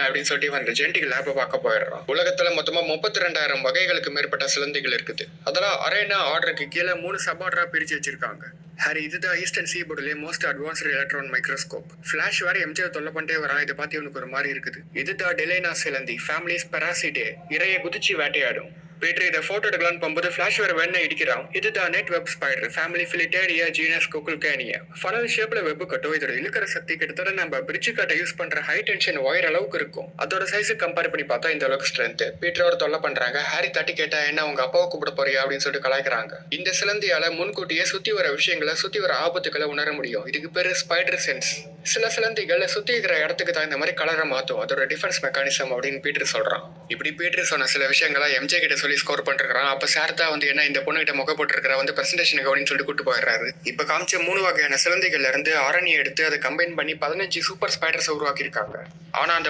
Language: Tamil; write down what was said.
அப்படின்னு சொல்லிட்டு அந்த ஜெனடிக் லேபை பார்க்க போயிடுறான். உலகத்துல மொத்தமா 32,000 வகைகளுக்கு மேற்பட்ட சிலந்திகள் இருக்குது. அதெல்லாம் அரேனா ஆர்டருக்கு கீழே 3 சப் ஆர்டரா பிரிச்சு வச்சிருக்காங்க. ஹாரி, இதுதான் ஈஸ்டர்ன் சீபோர்ட்லயே most advanced electron microscope. Flash வேற எம்ஜிஆர் தொல்லை பண்ணிட்டே வரான். இதை பார்த்து இவனுக்கு ஒரு மாதிரி இருக்குது. இதுதான் டெலைனா சிலந்தி, ஃபேமிலிஸ் பெராசிட்டே, இறைய குதிச்சு வேட்டையாடும். பீட்டர் இதை போட்டோ எடுக்கலான்னு போகும்போது ஃபிளாஷ் வேற வேணா இடிக்கிறான். இதுதான் net web spider, family Filistatidae genus Kukulcania. Funnel ஷேப்ல வெப் கட்டும். இதோட இழுக்கிற சக்தி கிட்டத்தட்ட நம்ம பிரிட்ஜ் கட்டை யூஸ் பண்ற ஹை டென்ஷன் ஒயர் அளவுக்கு இருக்கும். அதோட சைஸை கம்பேர் பண்ணி பார்த்தா இந்த அளவுக்கு ஸ்ட்ரென்த். பீட்டரோட தொல்லை பண்றாங்க. ஹாரி தட்டி கேட்டா என்ன உங்க அப்பாவை கூப்பிட போறியா அப்படின்னு சொல்லிட்டு கலாய்க்கிறாங்க. இந்த சிலந்தியால முன்கூட்டியே சுத்தி வர விஷயங்களை, சுத்தி வர ஆபத்துக்களை உணர முடியும். இதுக்கு பேரு ஸ்பைடர் சென்ஸ். சில சிலந்திகள் சுத்தி இருக்கிற இடத்துக்கு தான் இந்த மாதிரி கலரை மாத்தும். அதோட டிஃபென்ஸ் மெக்கானிசம் அப்படின்னு பீட்டர் சொல்றான். இப்படி பீட்டர் சொன்ன சில விஷயங்களை எம்ஜே கிட்ட சொல்லி ஸ்கோர் பண்ணிருக்கான். அப்ப சார்தா என்ன இந்த பொண்ணு கிட்ட முக போட்டுருக்கிற பிரசன்டேஷனுக்கு அப்படின்னு சொல்லிட்டு கூட்டு போயிடுறாரு. இப்ப காமிச்ச 3 வகையான சிலந்திகள்ல இருந்து ஆரணியை எடுத்து அதை கம்பைன் பண்ணி 15 சூப்பர் ஸ்பைடர்ஸ் உருவாக்கி இருக்காங்க. ஆனா அந்த